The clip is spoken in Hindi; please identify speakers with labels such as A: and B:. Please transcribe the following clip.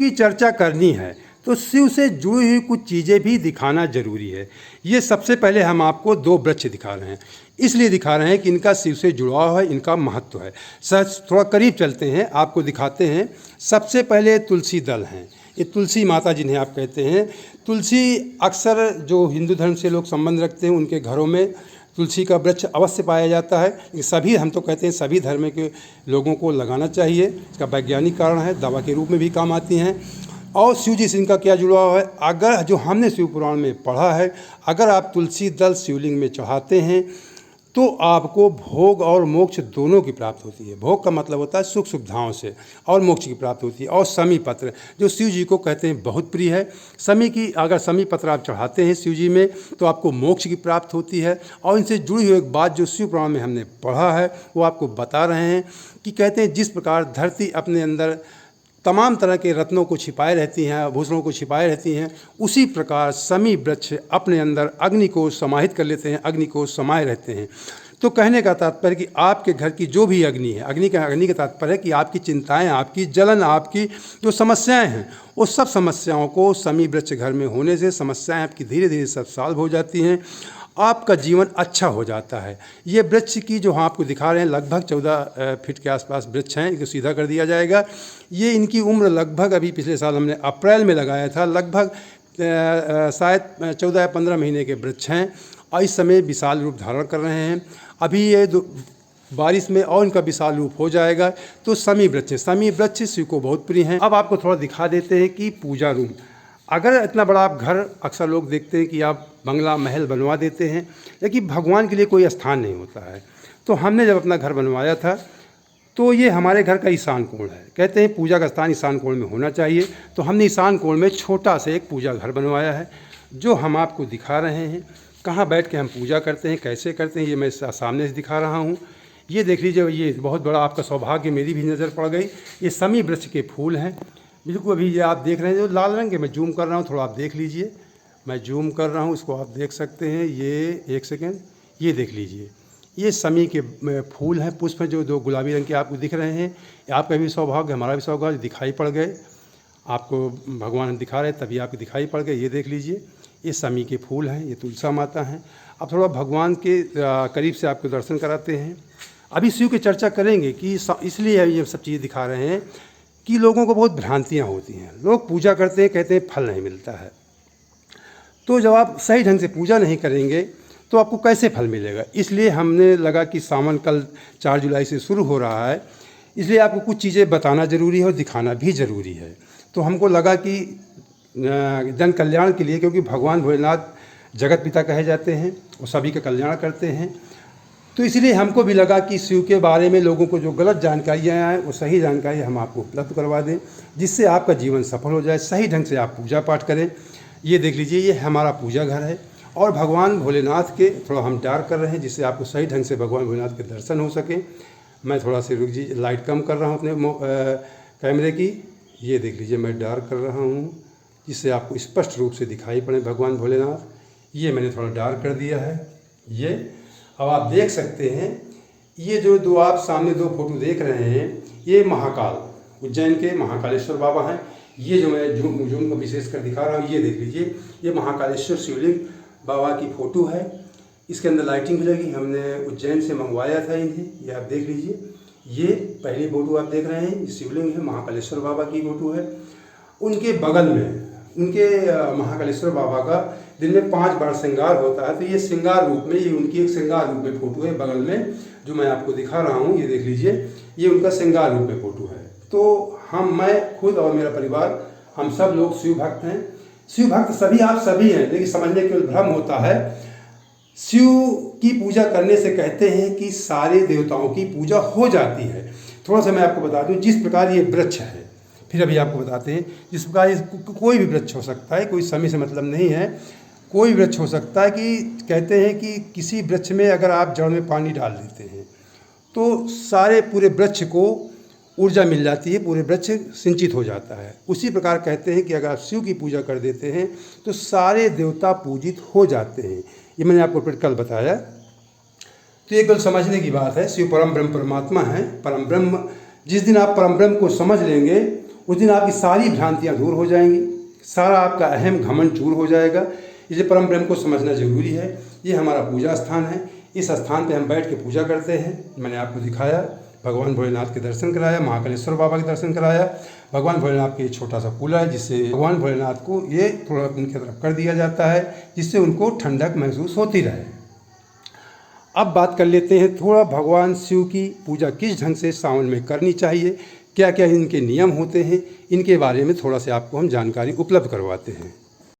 A: की चर्चा करनी है तो शिव से जुड़ी हुई कुछ चीज़ें भी दिखाना जरूरी है। ये सबसे पहले हम आपको दो वृक्ष दिखा रहे हैं, इसलिए दिखा रहे हैं कि इनका शिव से जुड़ाव है, इनका महत्व है। सच थोड़ा करीब चलते हैं, आपको दिखाते हैं। सबसे पहले तुलसी दल हैं, ये तुलसी माता जिन्हें आप कहते हैं। तुलसी अक्सर जो हिंदू धर्म से लोग संबंध रखते हैं उनके घरों में तुलसी का वृक्ष अवश्य पाया जाता है। ये सभी, हम तो कहते हैं सभी धर्म के लोगों को लगाना चाहिए। इसका वैज्ञानिक कारण है, दवा के रूप में भी काम आती हैं। और शिव जी से इनका क्या जुड़ाव है, अगर जो हमने शिव पुराण में पढ़ा है, अगर आप तुलसी दल शिवलिंग में चढ़ाते हैं तो आपको भोग और मोक्ष दोनों की प्राप्ति होती है। भोग का मतलब होता है सुख सुविधाओं से, और मोक्ष की प्राप्ति होती है। और शमी पत्र जो शिव जी को कहते हैं बहुत प्रिय है, शमी की अगर शमी पत्र आप चढ़ाते हैं शिव जी में तो आपको मोक्ष की प्राप्ति होती है। और इनसे जुड़ी हुई एक बात जो शिव पुराण में हमने पढ़ा है वो आपको बता रहे हैं कि कहते हैं जिस प्रकार धरती अपने अंदर तमाम तरह के रत्नों को छिपाए रहती हैं, आभूषणों को छिपाए रहती हैं, उसी प्रकार शमी वृक्ष अपने अंदर अग्नि को समाहित कर लेते हैं, अग्नि को समाये रहते हैं। तो कहने का तात्पर्य कि आपके घर की जो भी अग्नि है, अग्नि का तात्पर्य है कि आपकी चिंताएं, आपकी जलन, आपकी जो समस्याएं हैं, वो सब समस्याओं को शमी वृक्ष घर में होने से समस्याएं आपकी धीरे धीरे सब सॉल्व हो जाती हैं, आपका जीवन अच्छा हो जाता है। ये वृक्ष की जो हम आपको दिखा रहे हैं लगभग 14 फीट के आसपास वृक्ष हैं, इनको सीधा कर दिया जाएगा। ये इनकी उम्र लगभग, अभी पिछले साल हमने अप्रैल में लगाया था, लगभग शायद 14 या 15 महीने के वृक्ष हैं और इस समय विशाल रूप धारण कर रहे हैं। अभी ये बारिश में और इनका विशाल रूप हो जाएगा। तो शमी वृक्ष, शमी वृक्ष शिव को बहुत प्रिय हैं। अब आपको थोड़ा दिखा देते हैं कि पूजा रूम, अगर इतना बड़ा आप घर, अक्सर लोग देखते हैं कि आप बंगला महल बनवा देते हैं, लेकिन भगवान के लिए कोई स्थान नहीं होता है। तो हमने जब अपना घर बनवाया था तो ये हमारे घर का ईशान कोण है, कहते हैं पूजा का स्थान ईशान कोण में होना चाहिए। तो हमने ईशान कोण में छोटा सा एक पूजा घर बनवाया है, जो हम आपको दिखा रहे हैं। कहाँ बैठ के हम पूजा करते हैं, कैसे करते हैं, ये मैं सामने से दिखा रहा हूँ। ये देख लीजिए, ये बहुत बड़ा आपका सौभाग्य मेरी भी नज़र पड़ गई। ये शमी वृक्ष के फूल हैं, बिल्कुल अभी ये आप देख रहे हैं जो लाल रंग के, मैं जूम कर रहा हूँ, थोड़ा आप देख लीजिए, मैं जूम कर रहा हूँ, इसको आप देख सकते हैं। ये एक सेकेंड, ये देख लीजिए, ये शमी के फूल हैं, पुष्प हैं, जो दो गुलाबी रंग के आपको दिख रहे हैं। आपका भी सौभाग्य, हमारा भी सौभाग्य, दिखाई पड़ गए आपको, भगवान दिखा रहे तभी आपको दिखाई पड़ गए। ये देख लीजिए, ये शमी के फूल हैं, ये तुलसा माता हैं। अब थोड़ा भगवान के करीब से आपको दर्शन कराते हैं। अभी शिव की चर्चा करेंगे कि इसलिए ये सब चीज़ें दिखा रहे हैं कि लोगों को बहुत भ्रांतियाँ होती हैं। लोग पूजा करते हैं, कहते हैं फल नहीं मिलता है। तो जब आप सही ढंग से पूजा नहीं करेंगे तो आपको कैसे फल मिलेगा। इसलिए हमने लगा कि सावन कल 4 जुलाई से शुरू हो रहा है, इसलिए आपको कुछ चीज़ें बताना ज़रूरी है और दिखाना भी ज़रूरी है। तो हमको लगा कि जन कल्याण के लिए, क्योंकि भगवान भोलेनाथ जगत पिता कहे जाते हैं, वो सभी का कल्याण करते हैं, तो इसलिए हमको भी लगा कि शिव के बारे में लोगों को जो गलत जानकारियाँ हैं वो सही जानकारी हम आपको उपलब्ध करवा दें, जिससे आपका जीवन सफल हो जाए, सही ढंग से आप पूजा पाठ करें। ये देख लीजिए, ये हमारा पूजा घर है और भगवान भोलेनाथ के थोड़ा हम डार्क कर रहे हैं, जिससे आपको सही ढंग से भगवान भोलेनाथ के दर्शन हो सके। मैं थोड़ा सा रुक जी, लाइट कम कर रहा हूँ अपने कैमरे की। ये देख लीजिए, मैं डार्क कर रहा हूँ जिससे आपको स्पष्ट रूप से दिखाई पड़े भगवान भोलेनाथ। ये मैंने थोड़ा डार्क कर दिया है। ये अब आप देख सकते हैं, ये जो दो आप सामने दो फोटो देख रहे हैं, ये महाकाल उज्जैन के महाकालेश्वर बाबा हैं। ये जो मैं जूम को विशेष कर दिखा रहा हूँ, ये देख लीजिए, ये महाकालेश्वर शिवलिंग बाबा की फ़ोटो है। इसके अंदर लाइटिंग भी लगी, हमने उज्जैन से मंगवाया था इन्हें। ये आप देख लीजिए, ये पहली फ़ोटो आप देख रहे हैं, शिवलिंग है, महाकालेश्वर बाबा की फ़ोटो है। उनके बगल में उनके महाकालेश्वर बाबा का दिन में 5 बार श्रृंगार होता है, तो ये श्रृंगार रूप में, ये उनकी एक श्रृंगार रूप में फ़ोटो है बगल में, जो मैं आपको दिखा रहा हूँ। ये देख लीजिए, ये उनका श्रृंगार रूप में फ़ोटो है। तो मैं खुद और मेरा परिवार, हम सब लोग शिव भक्त हैं। शिव भक्त सभी आप सभी हैं, लेकिन समझने केवल भ्रम होता है। शिव की पूजा करने से कहते हैं कि सारे देवताओं की पूजा हो जाती है। थोड़ा सा मैं आपको बता दूं, जिस प्रकार ये वृक्ष है, फिर अभी आपको बताते हैं, जिस प्रकार ये कोई भी वृक्ष हो सकता है, कोई समय से मतलब नहीं है, कोई वृक्ष हो सकता है। कि कहते हैं कि किसी वृक्ष में अगर आप जड़ में पानी डाल देते हैं तो सारे पूरे वृक्ष को ऊर्जा मिल जाती है, पूरे वृक्ष सिंचित हो जाता है। उसी प्रकार कहते हैं कि अगर आप शिव की पूजा कर देते हैं तो सारे देवता पूजित हो जाते हैं। ये मैंने आपको कल बताया। तो ये केवल समझने की बात है। शिव परम ब्रह्म परमात्मा है, परम ब्रह्म। जिस दिन आप परम ब्रह्म को समझ लेंगे उस दिन आपकी सारी भ्रांतियाँ दूर हो जाएंगी, सारा आपका अहम घमंड चूर हो जाएगा। इसलिए परम ब्रह्म को समझना जरूरी है। ये हमारा पूजा स्थान है, इस स्थान पे हम बैठ के पूजा करते हैं। मैंने आपको दिखाया, भगवान भोलेनाथ के दर्शन कराया, महाकालेश्वर बाबा के दर्शन कराया। भगवान भोलेनाथ के छोटा सा कूलर है जिससे भगवान भोलेनाथ को ये थोड़ा उनकी तरफ कर दिया जाता है, जिससे उनको ठंडक महसूस होती रहे। अब बात कर लेते हैं थोड़ा भगवान शिव की पूजा किस ढंग से सावन में करनी चाहिए, क्या क्या इनके नियम होते हैं, इनके बारे में थोड़ा सा आपको हम जानकारी उपलब्ध करवाते हैं।